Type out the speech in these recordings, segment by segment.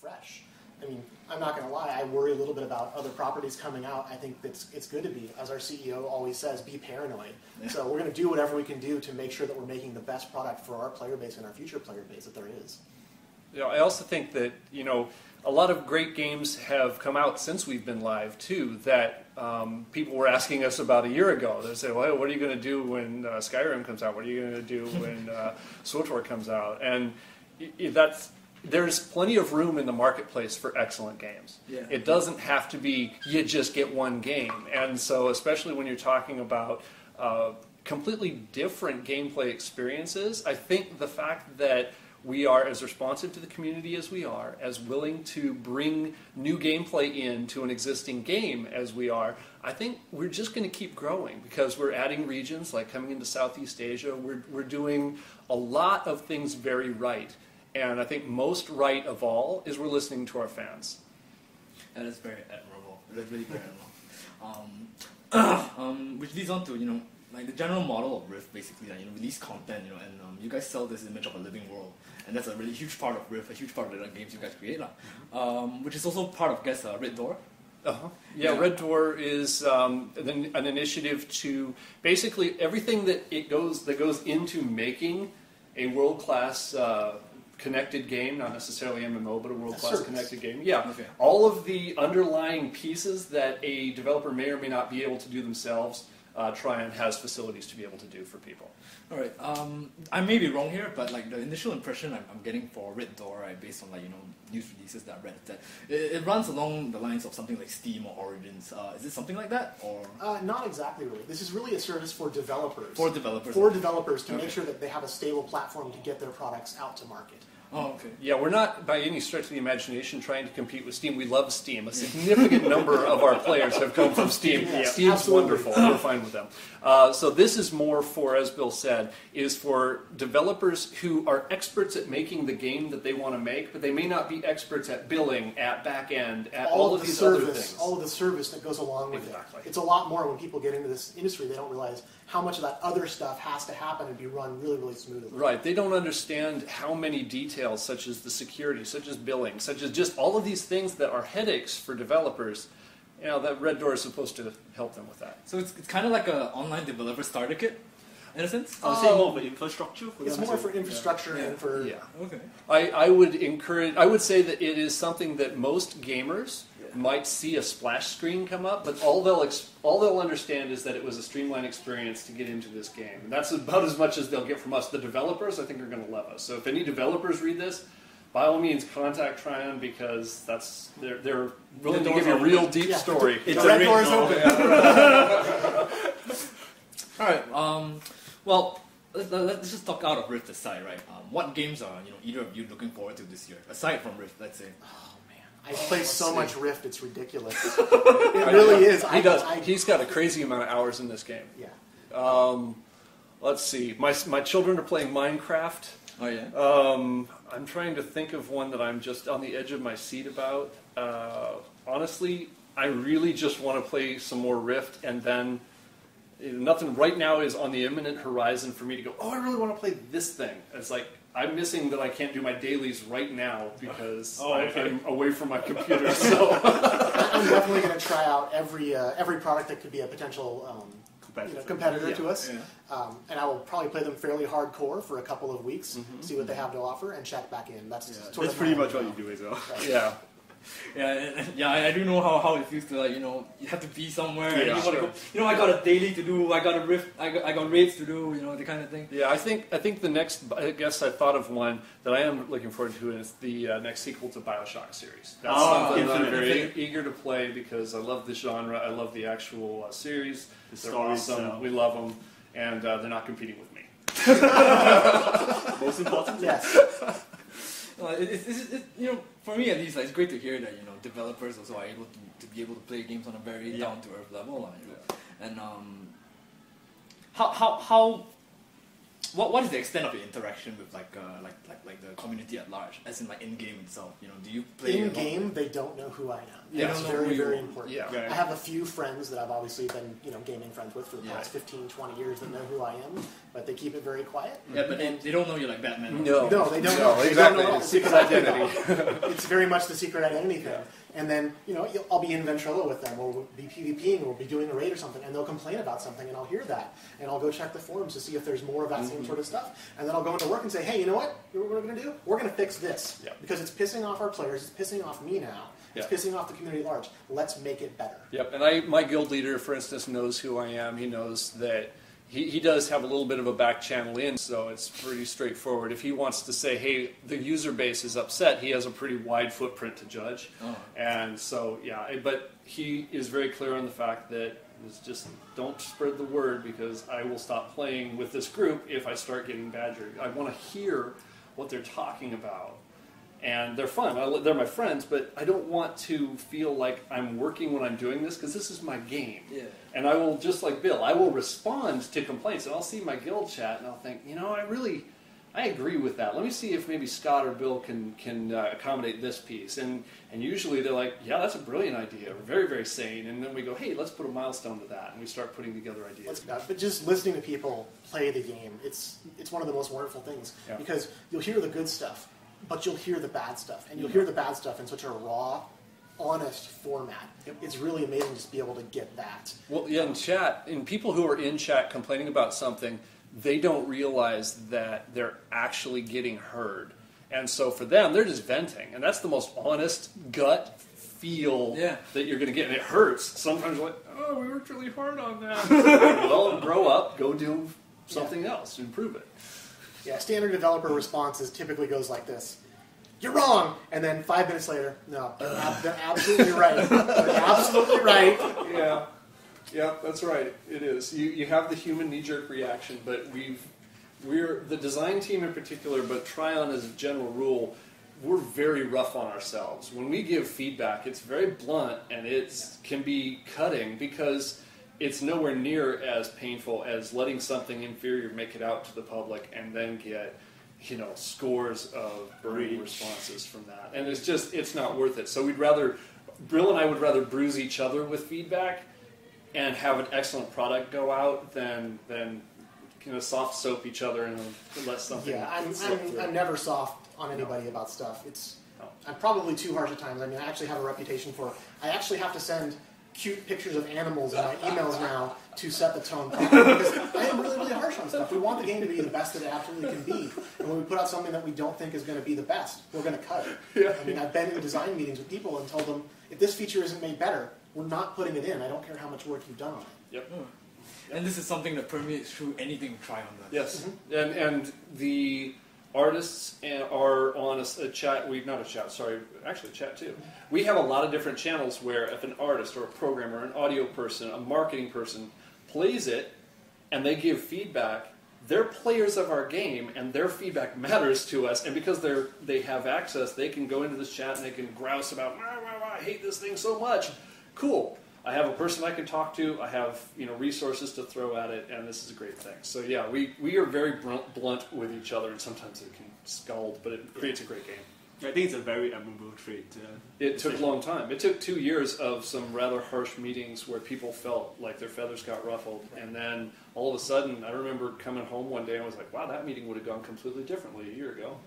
fresh. I mean, I'm not going to lie, I worry a little bit about other properties coming out. I think it's good to be, as our CEO always says, be paranoid. Yeah. So we're going to do whatever we can do to make sure that we're making the best product for our player base and our future player base that there is. You know, I also think that, you know, a lot of great games have come out since we've been live, too, that people were asking us about a year ago. They say, well, what are you going to do when Skyrim comes out? What are you going to do when SWTOR comes out? And there's plenty of room in the marketplace for excellent games. Yeah. It doesn't have to be you just get one game. And so especially when you're talking about completely different gameplay experiences, I think the fact that we are as responsive to the community as we are, as willing to bring new gameplay into an existing game as we are, I think we're just going to keep growing because we're adding regions, like coming into Southeast Asia. We're doing a lot of things very right. And I think most right of all is we're listening to our fans. That is very admirable. That's really very admirable. Which leads on to, you know, like the general model of Rift, basically, like, you know, release content, you know, and you guys sell this image of a living world, and that's a really huge part of Rift, a huge part of the games you guys create, which is also part of, I guess, Red Door. Yeah, Red Door is an initiative to basically everything that goes into making a world-class connected game, not necessarily MMO, but a world-class connected game. Yeah, okay. All of the underlying pieces that a developer may or may not be able to do themselves, Trion has facilities to be able to do for people. All right. I may be wrong here, but like the initial impression I'm getting for Red Door, right, based on like, you know, news releases that I read, that it runs along the lines of something like Steam or Origins. Is it something like that, or not exactly really? This is really a service for developers. For developers. For developers to make sure that they have a stable platform to get their products out to market. Oh, okay. Yeah, we're not by any stretch of the imagination trying to compete with Steam. We love Steam. A significant number of our players have come from Steam. Yeah, Steam's absolutely wonderful. We're fine with them. So this is more for, as Bill said, is for developers who are experts at making the game that they want to make, but they may not be experts at billing, at back end, at all of these other things. All of the service that goes along with it. It's a lot more when people get into this industry. They don't realize how much of that other stuff has to happen and be run really, really smoothly. Right. They don't understand how many details, such as the security, such as billing, such as just all of these things that are headaches for developers. You know, that Red Door is supposed to help them with that. So it's kind of like an online developer starter kit, in a sense? I would say more for infrastructure. It's more for infrastructure and for... Yeah. Okay. I would say that it is something that most gamers might see a splash screen come up, but all they'll understand is that it was a streamlined experience to get into this game. And that's about as much as they'll get from us. The developers, I think, are going to love us. So if any developers read this, by all means, contact Trion, because they're willing to give you a real deep story. The Red Door is open. All right. Well, let's just talk out of Rift aside, right? What games are either of you looking forward to this year, aside from Rift? Let's say. I play so much Rift, it's ridiculous. It really is. He's got a crazy amount of hours in this game. Yeah. Let's see. My children are playing Minecraft. Oh yeah. I'm trying to think of one that I'm just on the edge of my seat about. Honestly, I really just want to play some more Rift, and then nothing right now is on the imminent horizon for me to go, oh, I really want to play this thing. It's like, I'm missing that I can't do my dailies right now because I'm away from my computer. So I'm definitely going to try out every product that could be a potential competitor to us. Yeah. And I will probably play them fairly hardcore for a couple of weeks, see what they have to offer, and check back in. That's pretty much what you do as well. Right. Yeah. Yeah, I do know how it feels to you have to be somewhere. Yeah, and you want to go. I got a daily to do. I got a Rift. I got raids to do. The kind of thing. Yeah, I think the next. I guess I thought of one that I am looking forward to is the next sequel to BioShock series. That's something that I'm very eager to play because I love the genre. I love the actual series. They're awesome. We love them, and they're not competing with me. Most important. Yes. For me at least, it's great to hear that developers also are able to be able to play games on a very down to earth level. And what is the extent of your interaction with like the community at large, as in in game itself? Do you play in game? They don't know who I am. Yeah, it's very, very important. Yeah. I have a few friends that I've obviously been gaming friends with for the past 15, 20 years that know who I am, but they keep it very quiet. Yeah, but they don't know you're like Batman. No, No, they don't no, know. exactly. They don't know. It's secret identity. It's very much the secret identity thing. And then, I'll be in Ventrilo with them, or we'll be PvPing, or we'll be doing a raid or something, and they'll complain about something, and I'll hear that. And I'll go check the forums to see if there's more of that same sort of stuff. And then I'll go into work and say, hey, you know what? You know what we're going to do? We're going to fix this. Yeah. Because it's pissing off our players, it's pissing off me now, it's pissing off the community at large. Let's make it better. Yep, and my guild leader, for instance, knows who I am. He knows that he does have a little bit of a back channel in, so it's pretty straightforward. If he wants to say, hey, the user base is upset, he has a pretty wide footprint to judge. Oh. And so, but he is very clear on the fact that it's just don't spread the word, because I will stop playing with this group if I start getting badgered. I want to hear what they're talking about. And they're fun. They're my friends, but I don't want to feel like I'm working when I'm doing this, because this is my game. Yeah. And I will, just like Bill, I will respond to complaints, and I'll see my guild chat, and I'll think, I agree with that. Let me see if maybe Scott or Bill can accommodate this piece. And usually they're like, yeah, that's a brilliant idea. We're very, very sane. And then we go, hey, let's put a milestone to that, and we start putting together ideas. But just listening to people play the game, it's one of the most wonderful things, because you'll hear the good stuff, but you'll hear the bad stuff, and you'll hear the bad stuff in such a raw, honest format. It's really amazing just to be able to get that. Well, yeah, in chat, and people who are in chat complaining about something, they don't realize that they're actually getting heard. And so for them, they're just venting, and that's the most honest gut feel that you're going to get, and it hurts. Sometimes you're like, oh, we worked really hard on that. Well, grow up, go do something else, improve it. Yeah, standard developer responses typically goes like this. You're wrong! And then 5 minutes later, no, they're absolutely right. They're absolutely right. Yeah, that's right. It is. You have the human knee-jerk reaction, but we're the design team in particular, but Trion as a general rule, we're very rough on ourselves. When we give feedback, it's very blunt, and it can be cutting, because it's nowhere near as painful as letting something inferior make it out to the public and then get, scores of burning responses from that. And it's not worth it. So Brill and I would rather bruise each other with feedback and have an excellent product go out than soft soap each other and let something. Yeah, I'm never soft on anybody about stuff. I'm probably too harsh at times. I mean, I actually have a reputation for. I actually have to send cute pictures of animals in my emails now to set the tone properly, because I am really, really harsh on stuff. We want the game to be the best that it absolutely can be, and when we put out something that we don't think is going to be the best, we're going to cut it. Yeah. I mean, I've been in design meetings with people and told them, if this feature isn't made better, we're not putting it in. I don't care how much work you've done on it. Yep. And this is something that permeates through anything Trion does. Yes, and the artists are on a chat. Actually chat too. We have a lot of different channels where if an artist or a programmer, an audio person, a marketing person plays it, and they give feedback, they're players of our game, and their feedback matters to us. And because they have access, they can go into this chat and they can grouse about, I hate this thing so much. Cool. I have a person I can talk to. I have resources to throw at it, and this is a great thing. So yeah, we are very blunt with each other, and sometimes it can scald, but it creates a great game. I think it's a very admirable trait. It took a long time. It took 2 years of some rather harsh meetings where people felt like their feathers got ruffled, and then all of a sudden, I remember coming home one day and I was like, wow, that meeting would have gone completely differently a year ago.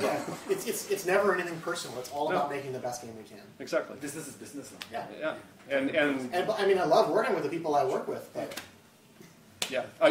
Yeah, it's never anything personal. It's all about making the best game we can. Exactly. Business is business. Yeah. And I mean, I love working with the people I work with, but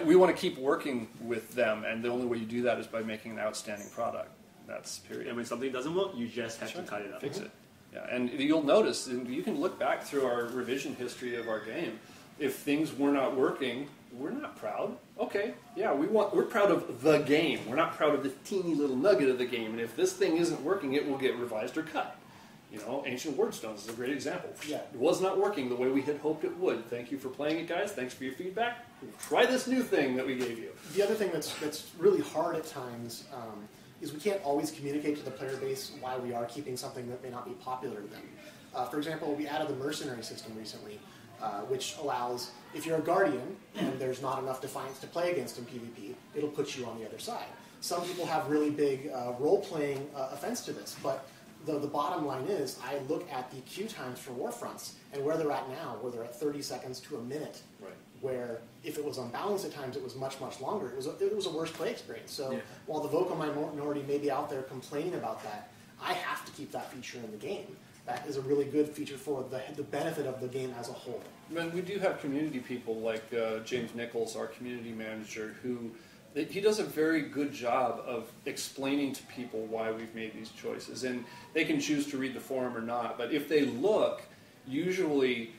we want to keep working with them, and the only way you do that is by making an outstanding product. That's period. And when something doesn't work, you just have to cut it up. Fix it. Yeah, and you'll notice, and you can look back through our revision history of our game. If things were not working, we're not proud. Okay, yeah, we're proud of the game. We're not proud of the teeny little nugget of the game. And if this thing isn't working, it will get revised or cut. Ancient Wordstones is a great example. Yeah, it was not working the way we had hoped it would. Thank you for playing it, guys. Thanks for your feedback. Try this new thing that we gave you. The other thing that's really hard at times is we can't always communicate to the player base why we are keeping something that may not be popular to them. For example, we added the mercenary system recently, which allows, if you're a guardian and there's not enough defiance to play against in PvP, it'll put you on the other side. Some people have really big role-playing offense to this, but the bottom line is I look at the queue times for Warfronts and where they're at now, where they're at 30 seconds to a minute. Right. where if it was unbalanced at times, it was much, much longer. It was a worse play experience. So while the vocal minority may be out there complaining about that, I have to keep that feature in the game. That is a really good feature for the benefit of the game as a whole. And we do have community people like James Nichols, our community manager, who he does a very good job of explaining to people why we've made these choices. And they can choose to read the forum or not, but if they look, usually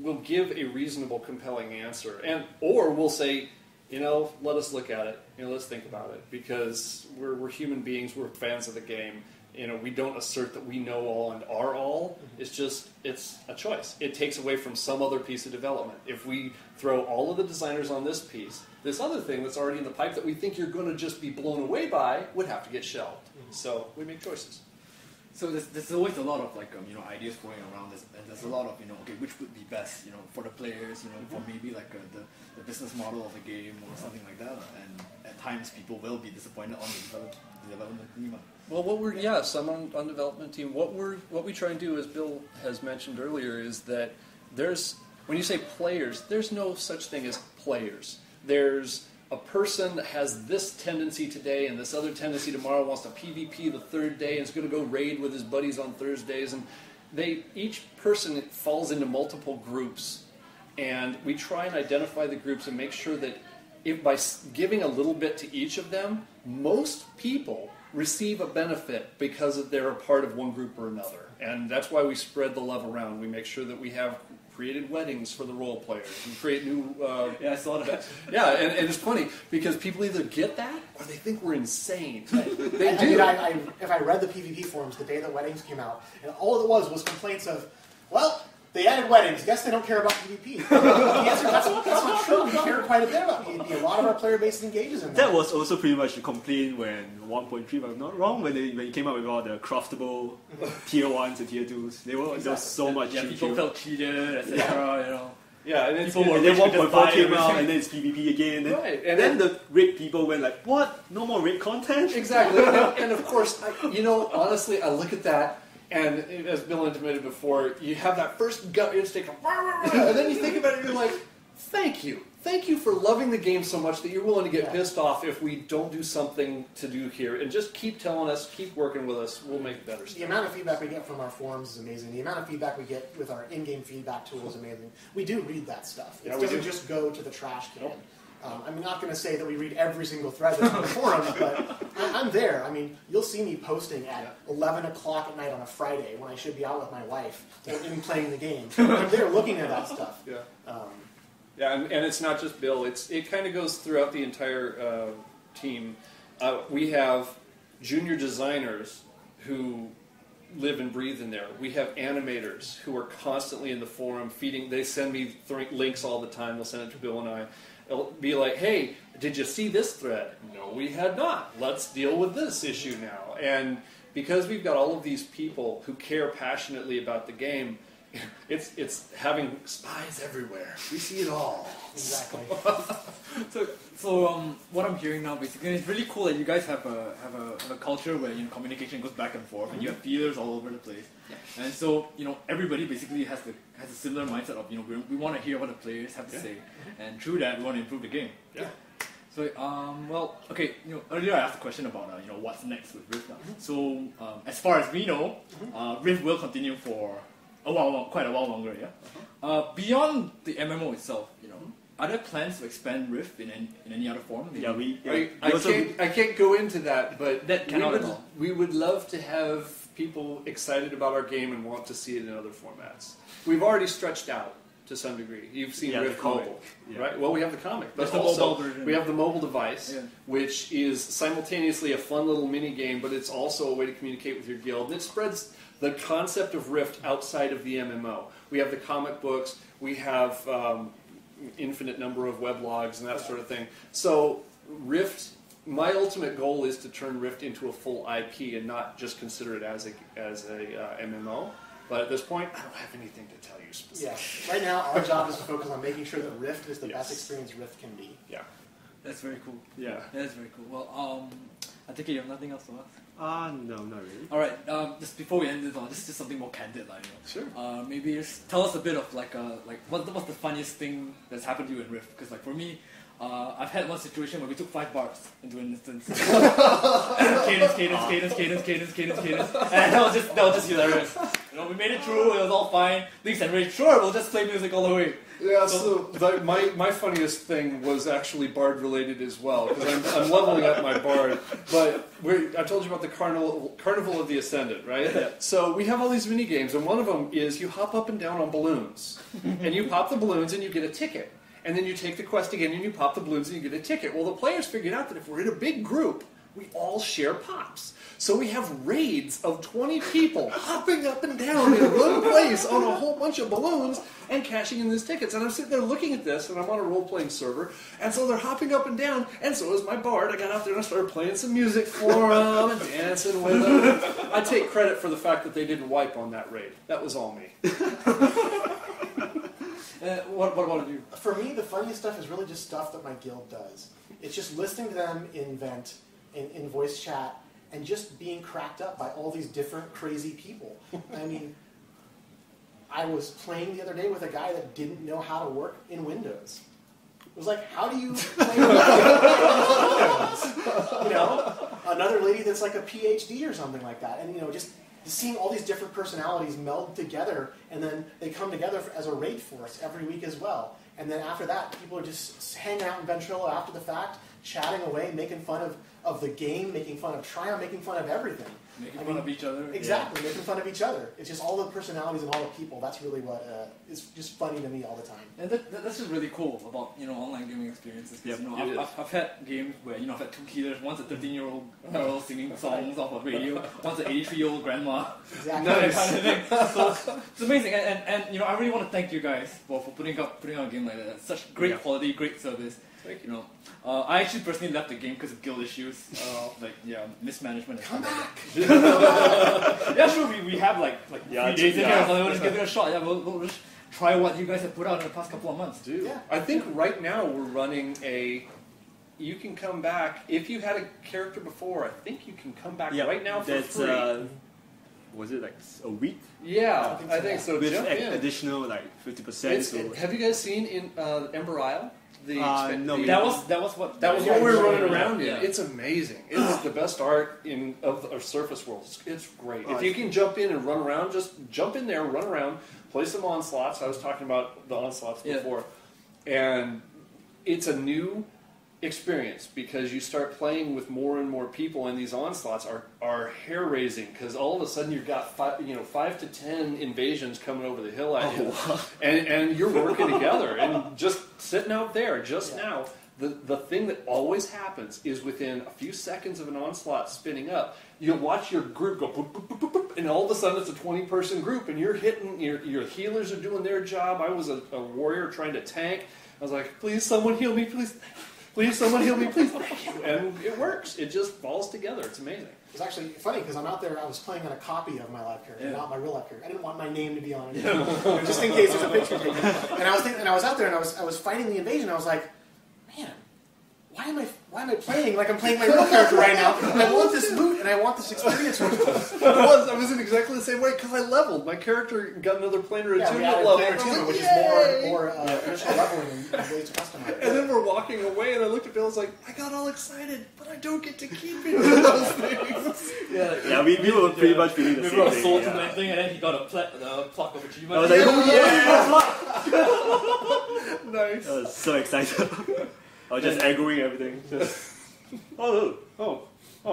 we'll give a reasonable, compelling answer. Or we'll say, let us look at it. Let's think about it. Because we're human beings, we're fans of the game. We don't assert that we know all and are all. It's a choice. It takes away from some other piece of development. If we throw all of the designers on this piece, this other thing that's already in the pipe that we think you're going to just be blown away by would have to get shelved. So we make choices. So there's always a lot of ideas going around this, and there's a lot of which would be best for the players, for maybe like the business model of the game or something like that. And at times people will be disappointed on the development team. Well, some on development team. What we try and do, as Bill has mentioned earlier, is that when you say players, there's no such thing as players. There's a person that has this tendency today and this other tendency tomorrow, wants to PvP the third day and is going to go raid with his buddies on Thursdays, and each person falls into multiple groups, and we try and identify the groups and make sure that by giving a little bit to each of them, most people receive a benefit because they're a part of one group or another. And that's why we spread the love around. We make sure that we have created weddings for the role players. We create new... I saw that. Yeah, and it's funny because people either get that or they think we're insane. They do. If I read the PvP forums the day that weddings came out, and all it was complaints of, they added weddings. Guess they don't care about PvP. The answer, that's not true. We care quite a bit about PvP. A lot of our player base engages in that. That was also pretty much the complaint when 1.3, if I'm not wrong, when it came out with all the craftable tier 1s and tier 2s. There was so much people felt cheated, etc. Yeah, and then 1.4 came out, and then it's PvP again. And then the raid people went like, what? No more raid content? Exactly. and of course, honestly, I look at that, and as Bill intimated before, you have that first gut instinct of, and then you think about it and you're like, thank you. Thank you for loving the game so much that you're willing to get pissed off if we don't do something to do here. And just keep telling us, keep working with us, we'll make better stuff. The amount of feedback we get from our forums is amazing. The amount of feedback we get with our in-game feedback tool is amazing. We do read that stuff. It doesn't just go to the trash can. Nope. I'm not going to say that we read every single thread that's on the forum, but I'm there. I mean, you'll see me posting at 11 o'clock at night on a Friday when I should be out with my wife and playing the game. I'm there looking at that stuff. And it's not just Bill. It kind of goes throughout the entire team. We have junior designers who live and breathe in there. We have animators who are constantly in the forum feeding. They send me links all the time. They'll send it to Bill and I. It'll be like, hey, did you see this thread? No, we had not. Let's deal with this issue now. And because we've got all of these people who care passionately about the game, it's having spies everywhere. We see it all. Exactly. So what I'm hearing now, basically, it's really cool that you guys have a culture where communication goes back and forth, and you have feelers all over the place. Yeah. And so everybody basically has a similar mindset of we want to hear what the players have to say, and through that we want to improve the game. Yeah. So earlier I asked a question about what's next with Rift now. So as far as we know, Rift will continue for quite a while longer. Yeah. Beyond the MMO itself, are there plans to expand Rift in any other form? Maybe? I can't go into that, but that cannot we would love to have people excited about our game and want to see it in other formats. We've already stretched out to some degree. You've seen Rift Mobile, right? Well, we have the comic, but also we have the mobile device, which is simultaneously a fun little mini game, but it's also a way to communicate with your guild. And it spreads the concept of Rift outside of the MMO. We have the comic books. We have infinite number of weblogs and that sort of thing. So Rift, my ultimate goal is to turn Rift into a full IP and not just consider it as a MMO. But at this point, I don't have anything to tell you specifically. Yeah. Right now, our job is to focus on making sure that Rift is the best experience Rift can be. Yeah. That's very cool. Yeah. That's very cool. Well, I think you have nothing else to ask. No, not really. All right. Just before we end this on, just something more candid, like, Sure. Maybe just tell us a bit of what's the funniest thing that's happened to you in Rift? Because like for me, I've had one situation where we took 5 bars into an instance. cadence, and that was just hilarious. We made it through. It was all fine. Things and rage. Sure, we'll just play music all the way. Yeah, so my funniest thing was actually Bard related as well, because I'm leveling up my Bard. But I told you about the Carnival of the Ascendant, right? Yeah. So we have all these mini games, and one of them is you hop up and down on balloons, and you pop the balloons and you get a ticket, and then you take the quest again and you pop the balloons and you get a ticket. Well, the players figured out that if we're in a big group, we all share pops. So we have raids of 20 people hopping up and down in one place on a whole bunch of balloons and cashing in these tickets. And I'm sitting there looking at this, and I'm on a role-playing server, and so they're hopping up and down, and so is my Bard. I got out there and I started playing some music for them and dancing with them. I take credit for the fact that they didn't wipe on that raid. That was all me. What about you? For me, the funniest stuff is really just stuff that my guild does. It's just listening to them in Vent, in voice chat, and just being cracked up by all these different crazy people. I mean, I was playing the other day with a guy that didn't know how to work in Windows. It was like, how do you play Windows? Another lady that's like a PhD or something like that. And, just seeing all these different personalities meld together, and then they come together as a raid force every week as well. And then after that, people are just hanging out in Ventrilo after the fact, chatting away, making fun of the game, making fun of Trion, making fun of everything. Making fun of each other. Exactly, making fun of each other. It's just all the personalities and all the people. That's really what is just funny to me all the time. And that's just really cool about online gaming experiences. Yep, I've had games where I've had 2 killers. One's a 13-year-old girl singing songs off a radio. One's an 83-year-old grandma. Exactly. That kind of thing. So it's amazing. And I really want to thank you guys for putting out a game like that. Such great quality, great service. Thank you. I actually personally left the game because of guild issues, mismanagement. Come back! Yeah, sure. We have like 3 days in here, so we'll just give it a shot. Yeah, we'll just try what you guys have put out in the past couple of months. Dude, Yeah. I think right now we're running you can come back if you had a character before. I think you can come back right now for free. Was it like a week? Yeah, I think so. With Jump in. additional like 50%. Have you guys seen in Ember Isle? No, That was what we were running around in. Yeah. It's amazing. It's the best art of Surface World. It's great. If you can jump in and run around, just jump in there, run around, play some onslaughts. I was talking about the onslaughts before, and it's a new experience because you start playing with more and more people, and these onslaughts are hair raising because all of a sudden you've got 5 to 10 invasions coming over the hill at you, and you're working together and just sitting out there now. The thing that always happens is within a few seconds of an onslaught spinning up, you'll watch your group go boop, boop, boop, boop, boop, and all of a sudden it's a 20-person group, and you're hitting, your healers are doing their job. I was a warrior trying to tank. I was like, please someone heal me, please. Please, someone heal me, please. Thank you. And it works. It just falls together. It's amazing. It's actually funny because I'm out there. I was playing on a copy of my live character, not my real life character. I didn't want my name to be on it, just in case there's a picture taken. And I was out there and I was fighting the invasion. I was like, man, why am I playing like I'm playing my real character right now? I want this loot and I want this experience. I was in exactly the same way because I leveled. My character got another planar attunement level, Which is more initial leveling and ways to customize. And then we're walking away, and I looked at Bill. I was like, I got all excited, but I don't get to keep any of those things. We were pretty much feeling the same thing. soul to that thing, and then he got a plaque of achievement. I was like, oh yeah! Nice. I was so excited. I was just aggroing everything. Just, I'm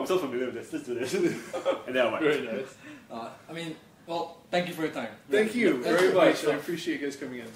so familiar with this. Let's do this. And then I'm like, Very nice. Thank you for your time. Thank you very much. I appreciate you guys coming in.